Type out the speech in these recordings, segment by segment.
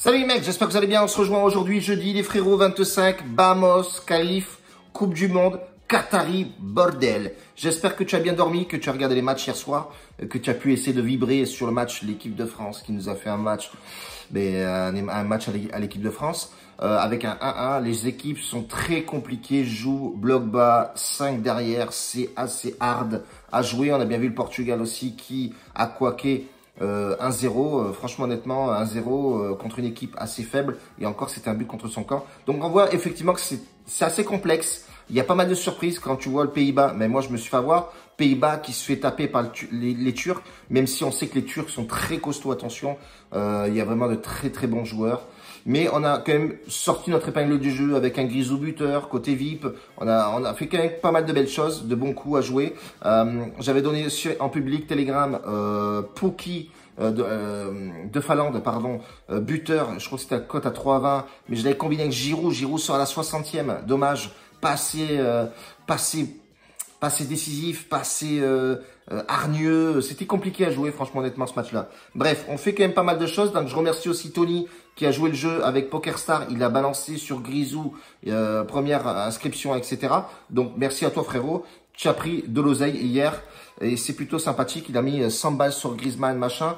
Salut les mecs, j'espère que vous allez bien. On se rejoint aujourd'hui, jeudi, les frérots, 25, Bamos, Qualif, Coupe du Monde, Qatari, bordel. J'espère que tu as bien dormi, que tu as regardé les matchs hier soir, que tu as pu essayer de vibrer sur le match, l'équipe de France qui nous a fait un match, un match à l'équipe de France, avec un 1-1. Les équipes sont très compliquées, jouent bloc bas, 5 derrière, c'est assez hard à jouer. On a bien vu le Portugal aussi qui a quaqué 1-0, franchement honnêtement 1-0 contre une équipe assez faible, et encore c'était un but contre son camp. Donc on voit effectivement que c'est assez complexe. Il y a pas mal de surprises quand tu vois le Pays-Bas, mais moi je me suis fait avoir. Pays-Bas qui se fait taper par les Turcs, même si on sait que les Turcs sont très costauds, attention, il y a vraiment de très très bons joueurs. Mais on a quand même sorti notre épingle du jeu avec un Grisou buteur, côté VIP. On a fait quand même pas mal de belles choses, de bons coups à jouer. J'avais donné en public Telegram Pookie de Finlande, pardon, buteur. Je crois que c'était à cote à 3,20, mais je l'avais combiné avec Giroud. Giroud sort à la 60e. Dommage, pas assez décisif, pas assez hargneux. C'était compliqué à jouer, franchement, honnêtement, ce match-là. Bref, on fait quand même pas mal de choses. Donc, je remercie aussi Tony qui a joué le jeu avec PokerStar. Il a balancé sur Grisou, première inscription, etc. Donc, merci à toi, frérot. Tu as pris de l'oseille hier et c'est plutôt sympathique. Il a mis 100 balles sur Griezmann, machin.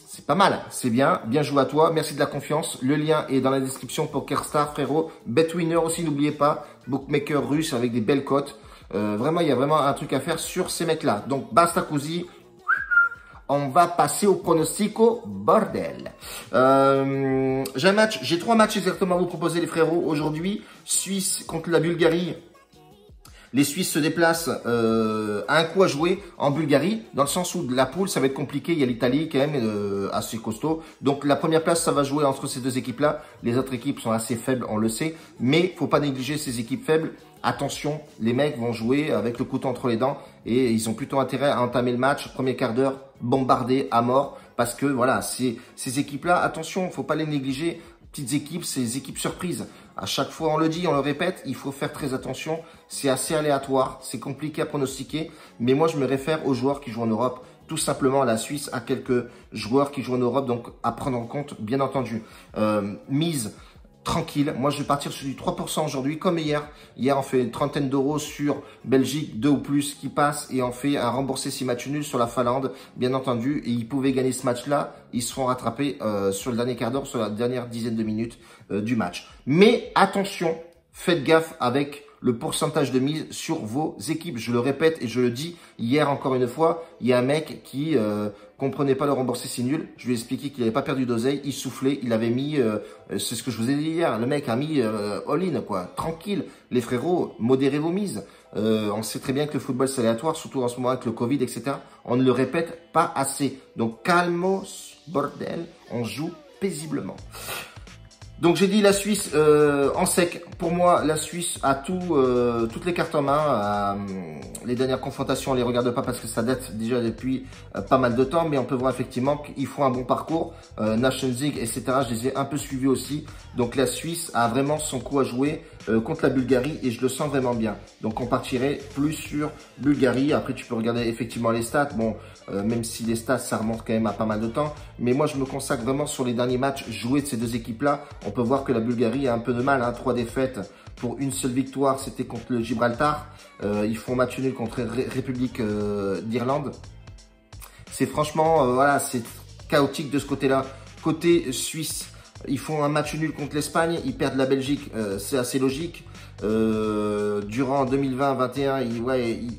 C'est pas mal, c'est bien. Bien joué à toi. Merci de la confiance. Le lien est dans la description. PokerStar, frérot. BetWinner aussi, n'oubliez pas. Bookmaker russe avec des belles cotes. Vraiment, il y a vraiment un truc à faire sur ces mecs-là. Donc, basta così. On va passer au pronostico, bordel. J'ai 3 matchs exactement à vous proposer, les frérots. Aujourd'hui, Suisse contre la Bulgarie. Les Suisses se déplacent à un coup à jouer en Bulgarie, dans le sens où la poule, ça va être compliqué. Il y a l'Italie quand même assez costaud. Donc la première place, ça va jouer entre ces deux équipes-là. Les autres équipes sont assez faibles, on le sait. Mais faut pas négliger ces équipes faibles. Attention, les mecs vont jouer avec le couteau entre les dents et ils ont plutôt intérêt à entamer le match, premier quart d'heure, bombardé à mort. Parce que voilà, ces équipes-là, attention, faut pas les négliger. Petites équipes, c'est des équipes surprises. À chaque fois, on le dit, on le répète, il faut faire très attention. C'est assez aléatoire, c'est compliqué à pronostiquer. Mais moi, je me réfère aux joueurs qui jouent en Europe. Tout simplement, la Suisse a quelques joueurs qui jouent en Europe, donc à prendre en compte, bien entendu. Mise tranquille. Moi, je vais partir sur du 3% aujourd'hui, comme hier. Hier, on fait une trentaine d'euros sur Belgique, 2 ou plus qui passent. Et on fait un remboursé 6 matchs nuls sur la Finlande, bien entendu. Et ils pouvaient gagner ce match-là. Ils se font rattraper sur le dernier quart d'heure, sur la dernière dizaine de minutes du match. Mais attention, faites gaffe avec le pourcentage de mise sur vos équipes. Je le répète et je le dis hier encore une fois, il y a un mec qui comprenait pas le remboursé c'est nul. Je lui ai expliqué qu'il n'avait pas perdu d'oseille, il soufflait, il avait mis, c'est ce que je vous ai dit hier, le mec a mis all-in quoi, tranquille. Les frérots, modérez vos mises. On sait très bien que le football c'est aléatoire, surtout en ce moment avec le Covid, etc. On ne le répète pas assez. Donc calmos, bordel, on joue paisiblement. Donc j'ai dit la Suisse en sec. Pour moi, la Suisse a toutes les cartes en main. Les dernières confrontations, on les regarde pas parce que ça date déjà depuis pas mal de temps. Mais on peut voir effectivement qu'ils font un bon parcours. Nations League, etc. Je les ai un peu suivis aussi. Donc la Suisse a vraiment son coup à jouer contre la Bulgarie et je le sens vraiment bien. Donc on partirait plus sur Bulgarie. Après tu peux regarder effectivement les stats. Bon, même si les stats ça remonte quand même à pas mal de temps. Mais moi je me consacre vraiment sur les derniers matchs joués de ces deux équipes-là. On peut voir que la Bulgarie a un peu de mal, hein, 3 défaites pour une seule victoire, c'était contre le Gibraltar. Ils font match nul contre République d'Irlande. C'est franchement, voilà, c'est chaotique de ce côté-là. Côté Suisse, ils font un match nul contre l'Espagne, ils perdent la Belgique, c'est assez logique. Durant 2020-21,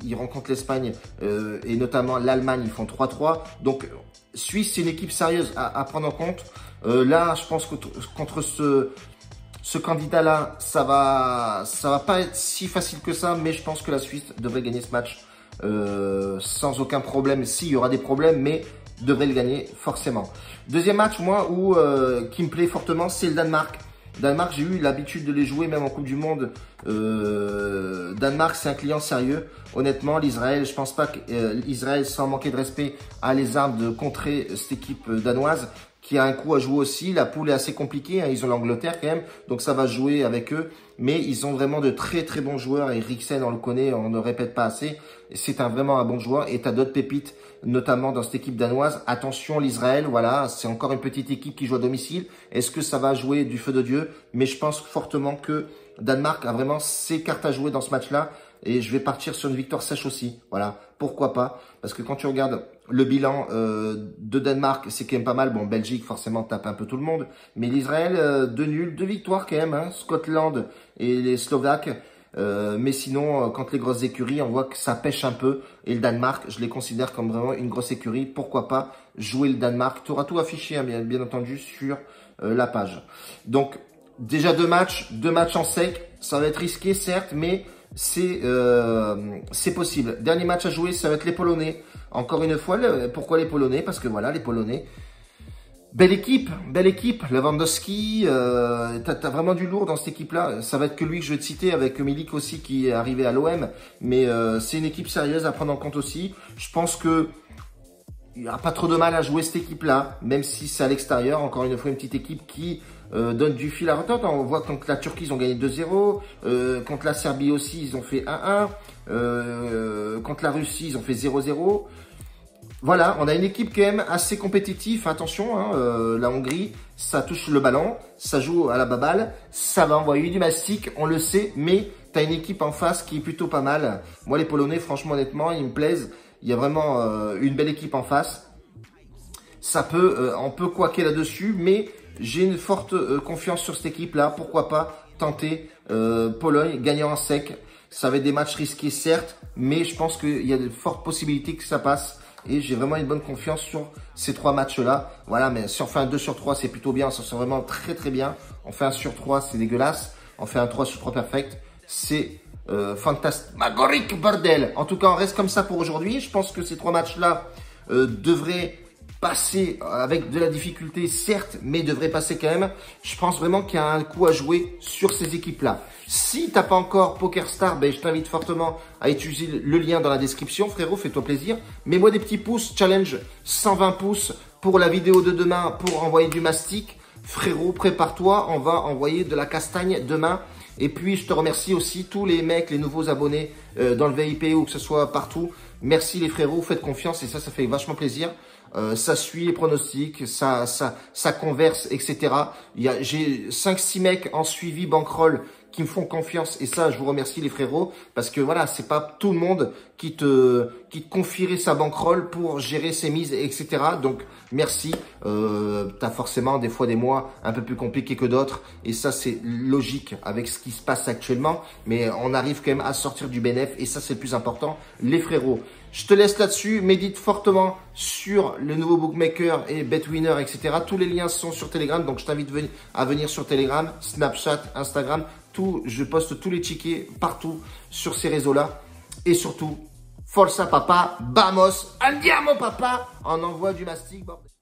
ils rencontrent l'Espagne et notamment l'Allemagne, ils font 3-3. Donc, Suisse, c'est une équipe sérieuse à prendre en compte. Là, je pense que contre ce candidat-là, ça va pas être si facile que ça, mais je pense que la Suisse devrait gagner ce match sans aucun problème. S'il y aura des problèmes, mais devrait le gagner forcément. Deuxième match, moi, qui me plaît fortement, c'est le Danemark. Danemark, j'ai eu l'habitude de les jouer même en Coupe du Monde. Danemark, c'est un client sérieux. Honnêtement, l'Israël, je pense pas qu'Israël, sans manquer de respect, a les armes de contrer cette équipe danoise qui a un coup à jouer aussi. La poule est assez compliquée, hein. Ils ont l'Angleterre quand même, donc ça va jouer avec eux. Mais ils ont vraiment de très très bons joueurs. Eriksen, on le connaît, on ne répète pas assez. C'est vraiment un bon joueur. Et tu as d'autres pépites, notamment dans cette équipe danoise. Attention, l'Israël, voilà, c'est encore une petite équipe qui joue à domicile. Est-ce que ça va jouer du feu de Dieu? Mais je pense fortement que Danemark a vraiment ses cartes à jouer dans ce match-là. Et je vais partir sur une victoire sèche aussi. Voilà, pourquoi pas? Parce que quand tu regardes le bilan de Danemark, c'est quand même pas mal. Bon, Belgique, forcément, tape un peu tout le monde. Mais l'Israël, 2 nuls, 2 victoires quand même. Hein. Scotland et les Slovaques. Mais sinon, quand les grosses écuries, on voit que ça pêche un peu. Et le Danemark, je les considère comme vraiment une grosse écurie. Pourquoi pas jouer le Danemark? Tu auras tout affiché, hein, bien entendu, sur la page. Donc, déjà 2 matchs en sec. Ça va être risqué, certes, mais c'est possible. Dernier match à jouer, ça va être les Polonais. Encore une fois, pourquoi les Polonais? Parce que voilà, les Polonais, belle équipe. Lewandowski, t'as vraiment du lourd dans cette équipe-là. Ça va être que lui que je vais te citer, avec Milik aussi qui est arrivé à l'OM. Mais c'est une équipe sérieuse à prendre en compte aussi. Je pense que il n'y aura pas trop de mal à jouer cette équipe-là, même si c'est à l'extérieur. Encore une fois, une petite équipe qui donne du fil à retordre. On voit que contre la Turquie, ils ont gagné 2-0. Contre la Serbie aussi, ils ont fait 1-1. Contre la Russie, ils ont fait 0-0. Voilà, on a une équipe quand même assez compétitive. Attention, hein, la Hongrie, ça touche le ballon, ça joue à la baballe, ça va envoyer du mastic, on le sait, mais tu as une équipe en face qui est plutôt pas mal. Moi, les Polonais, franchement, honnêtement, ils me plaisent. Il y a vraiment une belle équipe en face. Ça peut, on peut couaquer là-dessus, mais j'ai une forte confiance sur cette équipe-là. Pourquoi pas tenter Pologne, gagnant en sec. Ça va être des matchs risqués, certes, mais je pense qu'il y a de fortes possibilités que ça passe. Et j'ai vraiment une bonne confiance sur ces 3 matchs-là. Voilà, mais si on fait un 2 sur 3, c'est plutôt bien. Ça sent vraiment très très bien. On fait un sur 3, c'est dégueulasse. On fait un 3 sur 3 perfect. C'est fantastique. Magorique, bordel. En tout cas, on reste comme ça pour aujourd'hui. Je pense que ces 3 matchs-là devraient passer avec de la difficulté, certes, mais devraient passer quand même. Je pense vraiment qu'il y a un coup à jouer sur ces équipes-là. Si t'as pas encore PokerStar, ben, je t'invite fortement à utiliser le lien dans la description. Frérot, fais-toi plaisir. Mets-moi des petits pouces. Challenge 120 pouces pour la vidéo de demain pour envoyer du mastic. Frérot, prépare-toi. On va envoyer de la castagne demain. Et puis, je te remercie aussi tous les mecs, les nouveaux abonnés dans le VIP ou que ce soit partout. Merci les frérots, faites confiance et ça fait vachement plaisir. Ça suit les pronostics, ça converse, etc. J'ai 5-6 mecs en suivi bankroll qui me font confiance et ça, je vous remercie les frérots parce que voilà, c'est pas tout le monde qui te confierait sa bankroll pour gérer ses mises, etc. Donc, merci. T'as forcément des fois des mois un peu plus compliqués que d'autres et ça, c'est logique avec ce qui se passe actuellement. Mais on arrive quand même à sortir du bénéf et ça, c'est le plus important, les frérots. Je te laisse là-dessus, médite fortement sur le nouveau bookmaker et BetWinner, etc. Tous les liens sont sur Telegram, donc je t'invite à venir sur Telegram, Snapchat, Instagram. Je poste tous les tickets partout sur ces réseaux-là. Et surtout, Forza papa, vamos, andiamo papa, on envoie du mastic. Bordel.